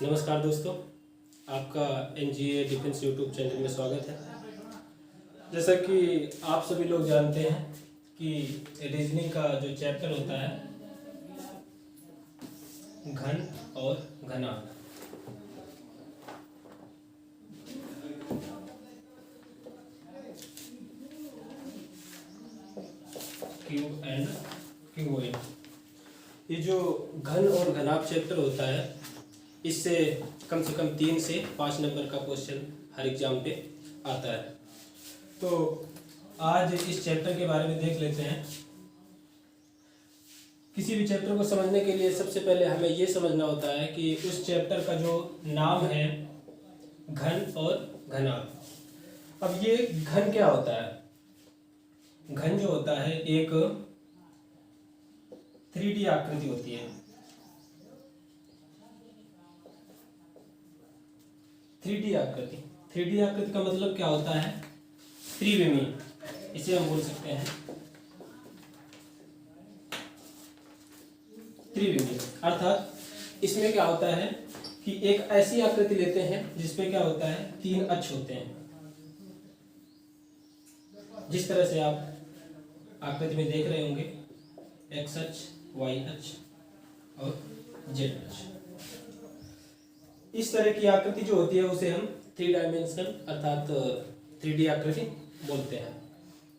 नमस्कार दोस्तों, आपका एनजीए डिफेंस यूट्यूब चैनल में स्वागत है। जैसा कि आप सभी लोग जानते हैं कि रीजनिंग का जो चैप्टर होता है घन और घनाभ, क्यूब एंड क्यूबॉइड, ये जो घन और घनाभ चैप्टर होता है इससे कम से कम 3 से 5 नंबर का क्वेश्चन हर एग्जाम पे आता है। तो आज इस चैप्टर के बारे में देख लेते हैं। किसी भी चैप्टर को समझने के लिए सबसे पहले हमें ये समझना होता है कि उस चैप्टर का जो नाम है घन और घनाभ। अब ये घन क्या होता है? घन जो होता है एक 3D आकृति होती है। 3D आकृति का मतलब क्या होता है? त्रिविमी, इसे हम बोल सकते हैं त्रिविमी। अर्थात इसमें क्या होता है कि एक ऐसी आकृति लेते हैं जिसपे क्या होता है 3 अक्ष होते हैं। जिस तरह से आप आकृति में देख रहे होंगे, एक्स अक्ष, वाई अक्ष और जेड अक्ष। इस तरह की आकृति जो होती है उसे हम 3 डायमेंशनल अर्थात 3D आकृति बोलते हैं।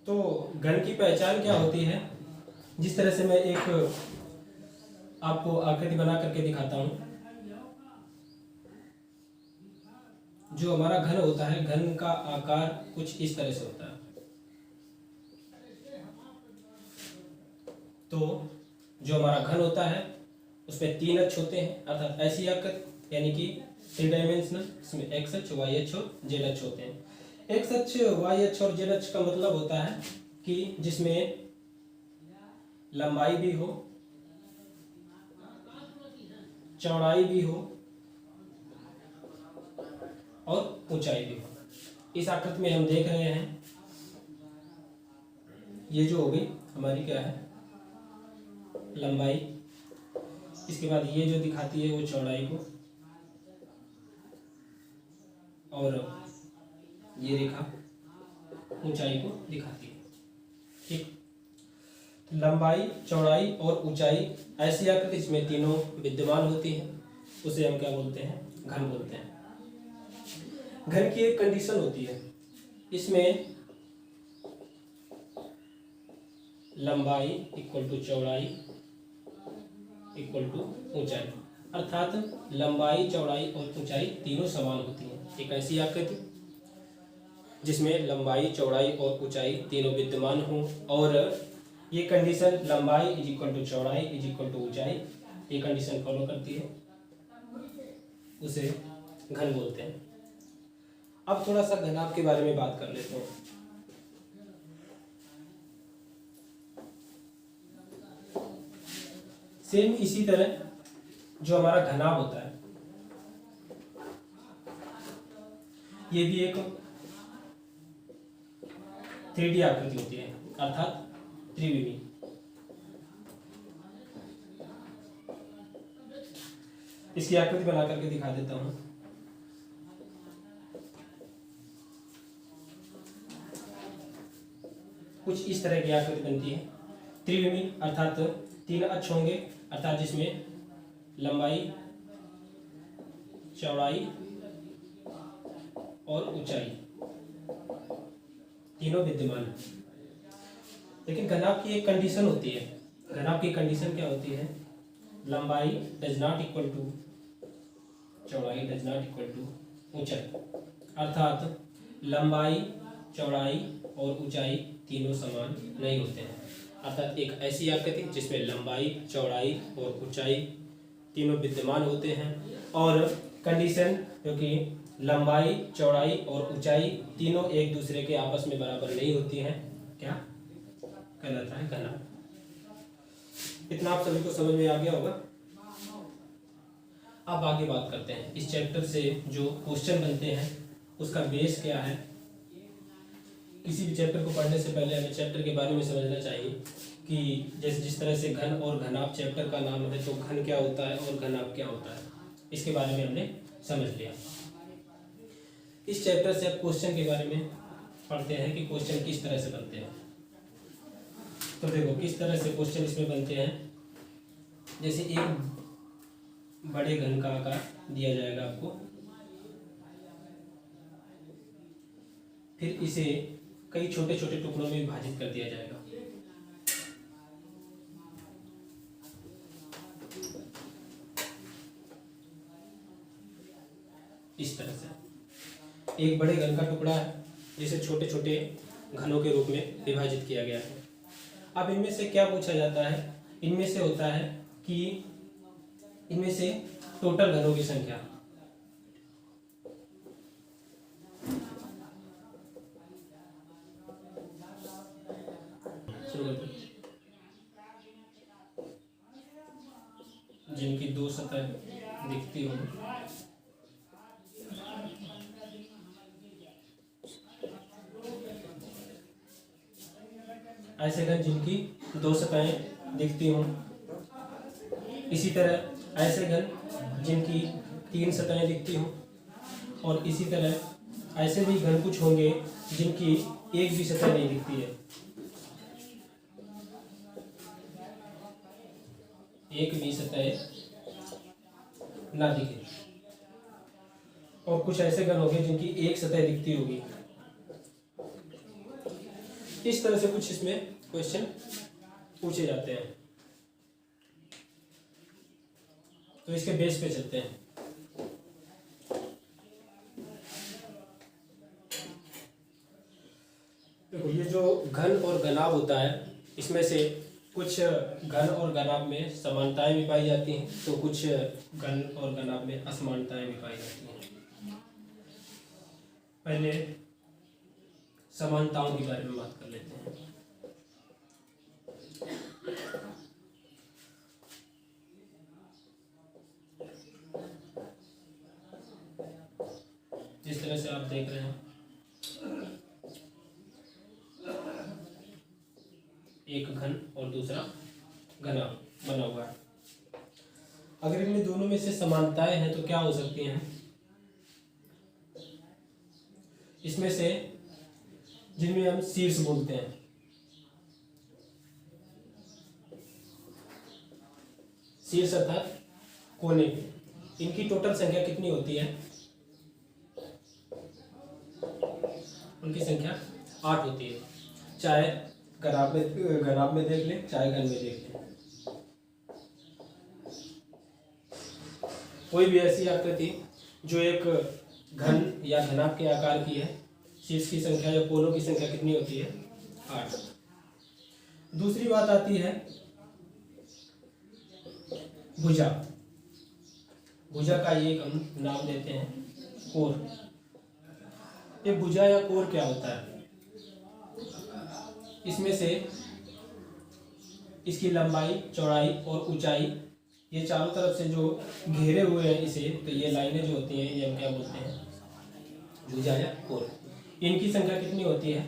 तो घन की पहचान क्या होती है? जिस तरह से मैं एक आपको आकृति बना करके दिखाता हूं। जो हमारा घन होता है, घन का आकार कुछ इस तरह से होता है। तो जो हमारा घन होता है उसमें 3 अक्ष होते हैं, अर्थात ऐसी आकृति, यानी कि 3 डायमेंशनल, इसमें एक्स अक्ष, वाई अक्ष और जेड अक्ष होते हैं। एक्स अक्ष, वाई अक्ष और जेड अक्ष का मतलब होता है कि जिसमें लंबाई भी हो, चौड़ाई भी हो और ऊंचाई भी हो। इस आकृति में हम देख रहे हैं, ये जो हो गई हमारी क्या है लंबाई, इसके बाद ये जो दिखाती है वो चौड़ाई को, और ये रेखा ऊंचाई को दिखाती है। ठीक, तो लंबाई, चौड़ाई और ऊंचाई ऐसी आकृति जिसमें तीनों विद्यमान होती है उसे हम क्या बोलते हैं? घन बोलते हैं। घन की एक कंडीशन होती है, इसमें लंबाई इक्वल टू चौड़ाई इक्वल टू ऊंचाई, अर्थात लंबाई, चौड़ाई और ऊंचाई तीनों समान होती हैं। एक ऐसी आकृति जिसमें लंबाई, चौड़ाई और ऊंचाई तीनों विद्यमान हो, और ये कंडीशन लंबाई इज इक्वल टू चौड़ाई इज इक्वल टू ऊंचाई, ये कंडीशन फॉलो करती है, उसे घन बोलते हैं। अब थोड़ा सा घनाभ के बारे में बात कर लेते हैं। सेम इसी तरह जो हमारा घनाभ होता है, ये भी एक 3D आकृति होती है, अर्थात त्रिविमी। इसकी आकृति बना करके दिखा देता हूं। कुछ इस तरह की आकृति बनती है त्रिविमी, अर्थात 3 अक्ष होंगे, अर्थात जिसमें लंबाई, चौड़ाई और ऊंचाई तीनों विद्यमान है। लेकिन घनाभ की एक कंडीशन होती है। घनाभ की कंडीशन क्या होती है? लंबाई डज नॉट इक्वल टू चौड़ाई डज नॉट इक्वल टू ऊंचाई, अर्थात लंबाई, चौड़ाई और ऊंचाई तीनों समान नहीं होते हैं। अर्थात एक ऐसी आकृति जिसमें लंबाई, चौड़ाई और ऊंचाई तीनों विद्यमान होते हैं, और कंडीशन जो कि लंबाई, चौड़ाई और ऊंचाई तीनों एक दूसरे के आपस में बराबर नहीं होती हैं, क्या कहलाता है? घनाभ। इतना आप सभी को समझ में आ गया होगा। अब आगे बात करते हैं इस चैप्टर से जो क्वेश्चन बनते हैं उसका बेस क्या है। किसी भी चैप्टर को पढ़ने से पहले हमें चैप्टर के बारे में समझना चाहिए कि जैसे जिस तरह से घन और घनाभ चैप्टर का नाम है, तो घन क्या होता है और घनाभ क्या होता है। इसके बारे में हमने समझ लिया। इस चैप्टर से अब क्वेश्चन के बारे में पढ़ते हैं कि क्वेश्चन किस तरह से बनते हैं। तो देखो किस तरह से क्वेश्चन इसमें बनते हैं। जैसे एक बड़े घन का आकार दिया जाएगा आपको, फिर इसे कई छोटे छोटे टुकड़ों में विभाजित कर दिया जाएगा। इस तरह से एक बड़े घन का टुकड़ा है जिसे छोटे छोटे घनों के रूप में विभाजित किया गया है। अब इनमें से क्या पूछा जाता है, इनमें से होता है कि इनमें से टोटल घनों की संख्या। जिनकी दो सतह दिखती हो, ऐसे घन जिनकी दो सतहें दिखती हों। इसी तरह ऐसे घन जिनकी तीन सतहें दिखती हों, और इसी तरह ऐसे भी घन कुछ होंगे जिनकी एक भी सतह नहीं दिखती है, एक भी सतह ना दिखे। और कुछ ऐसे घन होंगे जिनकी एक सतह दिखती होगी। इस तरह से कुछ इसमें क्वेश्चन पूछे जाते हैं। तो इसके बेस पे चलते हैं। देखो ये जो घन और घनाभ होता है, इसमें से कुछ घन और घनाभ में समानताएं भी पाई जाती हैं, तो कुछ घन और घनाभ में असमानताएं भी पाई जाती हैं। पहले समानताओं के बारे में बात कर लेते हैं। जिस तरह से आप देख रहे हैं, एक घन और दूसरा घना बना हुआ है। अगर इनमें दोनों में से समानताएं हैं तो क्या हो सकती हैं? इसमें से जिनमें हम शीर्ष बोलते हैं, शीर्ष अर्थात कोने, इनकी टोटल संख्या कितनी होती है? उनकी संख्या 8 होती है। चाहे घनाभ में देख लें, चाहे घन में देख लें। कोई भी ऐसी आकृति जो एक घन या घनाभ के आकार की है, शीर्ष की संख्या या कोनों की संख्या कितनी होती है? 8। दूसरी बात आती है भुजा। भुजा का एक हम नाम देते हैं कोर। ये भुजा या कोर क्या होता है? इसमें से इसकी लंबाई, चौड़ाई और ऊंचाई, ये चारों तरफ से जो घेरे हुए हैं इसे, तो ये लाइनें जो होती हैं ये हम क्या बोलते हैं? भुजा या कोर। इनकी संख्या कितनी होती है?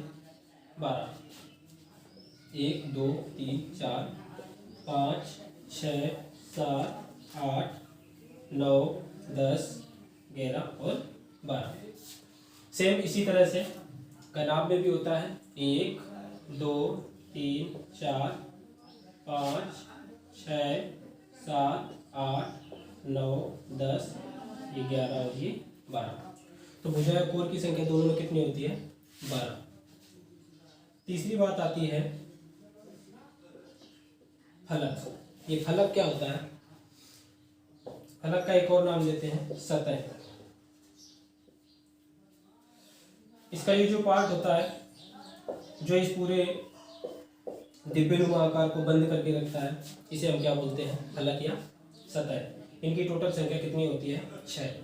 12। 1 2 3 4 5 6 7 8 9 10 11 और 12। सेम इसी तरह से घनाभ में भी होता है। 1 2 3 4 5 6 7 8 9 10 ये 11 और ये 12। तो भुजा या कोर की संख्या दोनों में कितनी होती है? 12। तीसरी बात आती है फलक। ये फलक क्या होता है? फलक का एक और नाम लेते हैं सतह। इसका ये जो पार्ट होता है, जो इस पूरे डिब्बेनुमा आकार को बंद करके रखता है, इसे हम क्या बोलते हैं? फलक या सतह। इनकी टोटल संख्या कितनी होती है? 6।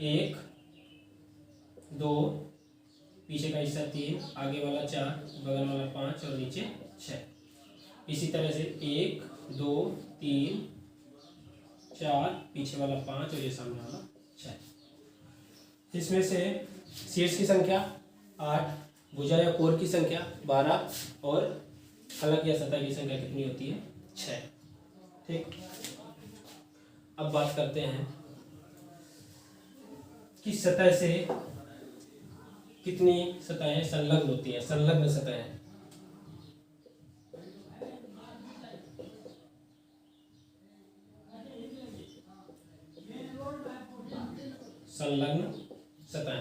1 2, पीछे का हिस्सा 3, आगे वाला 4, बगल वाला 5 और नीचे 6। इसी तरह से 1 2 3 4, पीछे वाला 5 और ये सामने वाला 6। इसमें से शीर्ष की संख्या 8, भुजा या कोर की संख्या 12 और फलक या सतह की संख्या कितनी होती है? 6। ठीक। अब बात करते हैं कि सतह से कितनी सतहें संलग्न होती हैं, संलग्न सतहें। संलग्न सतह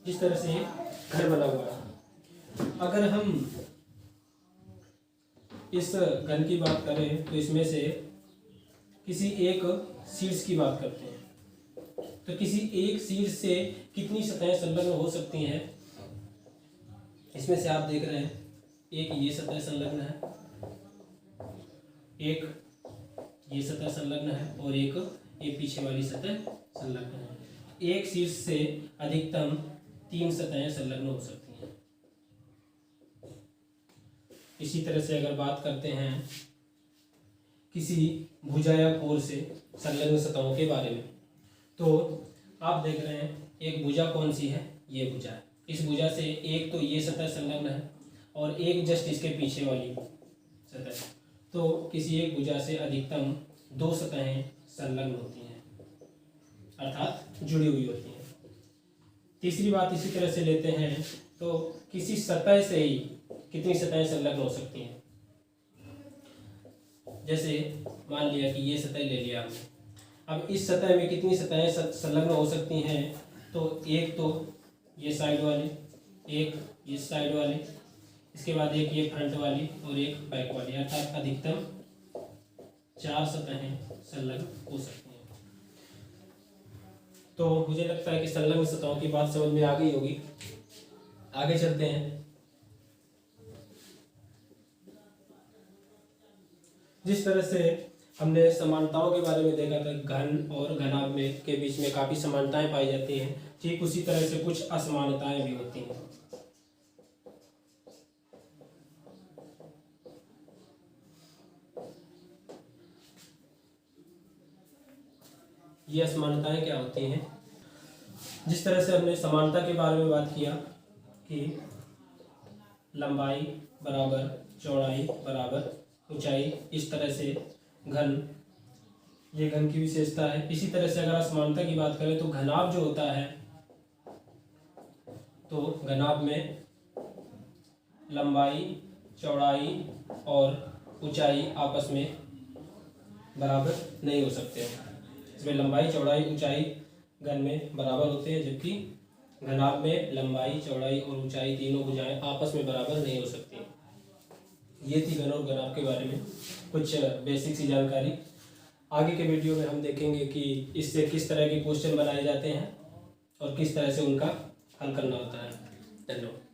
जिस तरह से घर बना हुआ है, अगर हम इस घन की बात करें तो इसमें से किसी एक शीर्ष की बात करते हैं। तो किसी एक शीर्ष से कितनी सतहें संलग्न हो सकती हैं? इसमें से आप देख रहे हैं, एक ये सतह संलग्न है, एक ये सतह संलग्न है और एक ये पीछे वाली सतह संलग्न है। एक शीर्ष से अधिकतम 3 सतहें संलग्न हो सकती हैं। इसी तरह से अगर बात करते हैं किसी भुजा या कोर से संलग्न सतहों के बारे में, तो आप देख रहे हैं एक भुजा कौन सी है? ये भुजा है। इस भुजा से एक तो ये सतह संलग्न है और एक जस्ट इसके पीछे वाली सतह। तो किसी एक भुजा से अधिकतम 2 सतहें संलग्न होती हैं, अर्थात जुड़ी हुई होती हैं। तीसरी बात इसी तरह से लेते हैं, तो किसी सतह से ही कितनी सतहें संलग्न हो सकती हैं? जैसे मान लिया कि ये सतह ले लिया हमने, अब इस सतह में कितनी सतहें संलग्न हो सकती हैं? तो एक तो ये साइड वाली, एक ये साइड वाली, इसके बाद एक ये फ्रंट वाली और एक बैक वाली, अर्थात अधिकतम 4 सतहें संलग्न हो सकती हैं। तो मुझे लगता है कि संलग्न सतहों की बात समझ में आ गई होगी। आगे चलते हैं। जिस तरह से हमने समानताओं के बारे में देखा था, घन और घनाभ में के बीच में काफी समानताएं पाई जाती हैं, ठीक उसी तरह से कुछ असमानताएं भी होती हैं। ये असमानताएं क्या होती हैं? जिस तरह से हमने समानता के बारे में बात किया कि लंबाई बराबर चौड़ाई बराबर ऊंचाई, इस तरह से घन, ये घन की विशेषता है। इसी तरह से अगर असमानता की बात करें तो घनाभ जो होता है, तो घनाभ में लंबाई चौड़ाई और ऊंचाई आपस में बराबर नहीं हो सकते हैं। इसमें लंबाई चौड़ाई ऊंचाई घन में बराबर होते हैं, जबकि घनाभ में लंबाई चौड़ाई और ऊंचाई तीनों भुजाएं आपस में बराबर नहीं हो सकती। ये थी घन और घनाभ के बारे में कुछ बेसिक सी जानकारी। आगे के वीडियो में हम देखेंगे कि इससे किस तरह के क्वेश्चन बनाए जाते हैं और किस तरह से उनका हल करना होता है। धन्यवाद।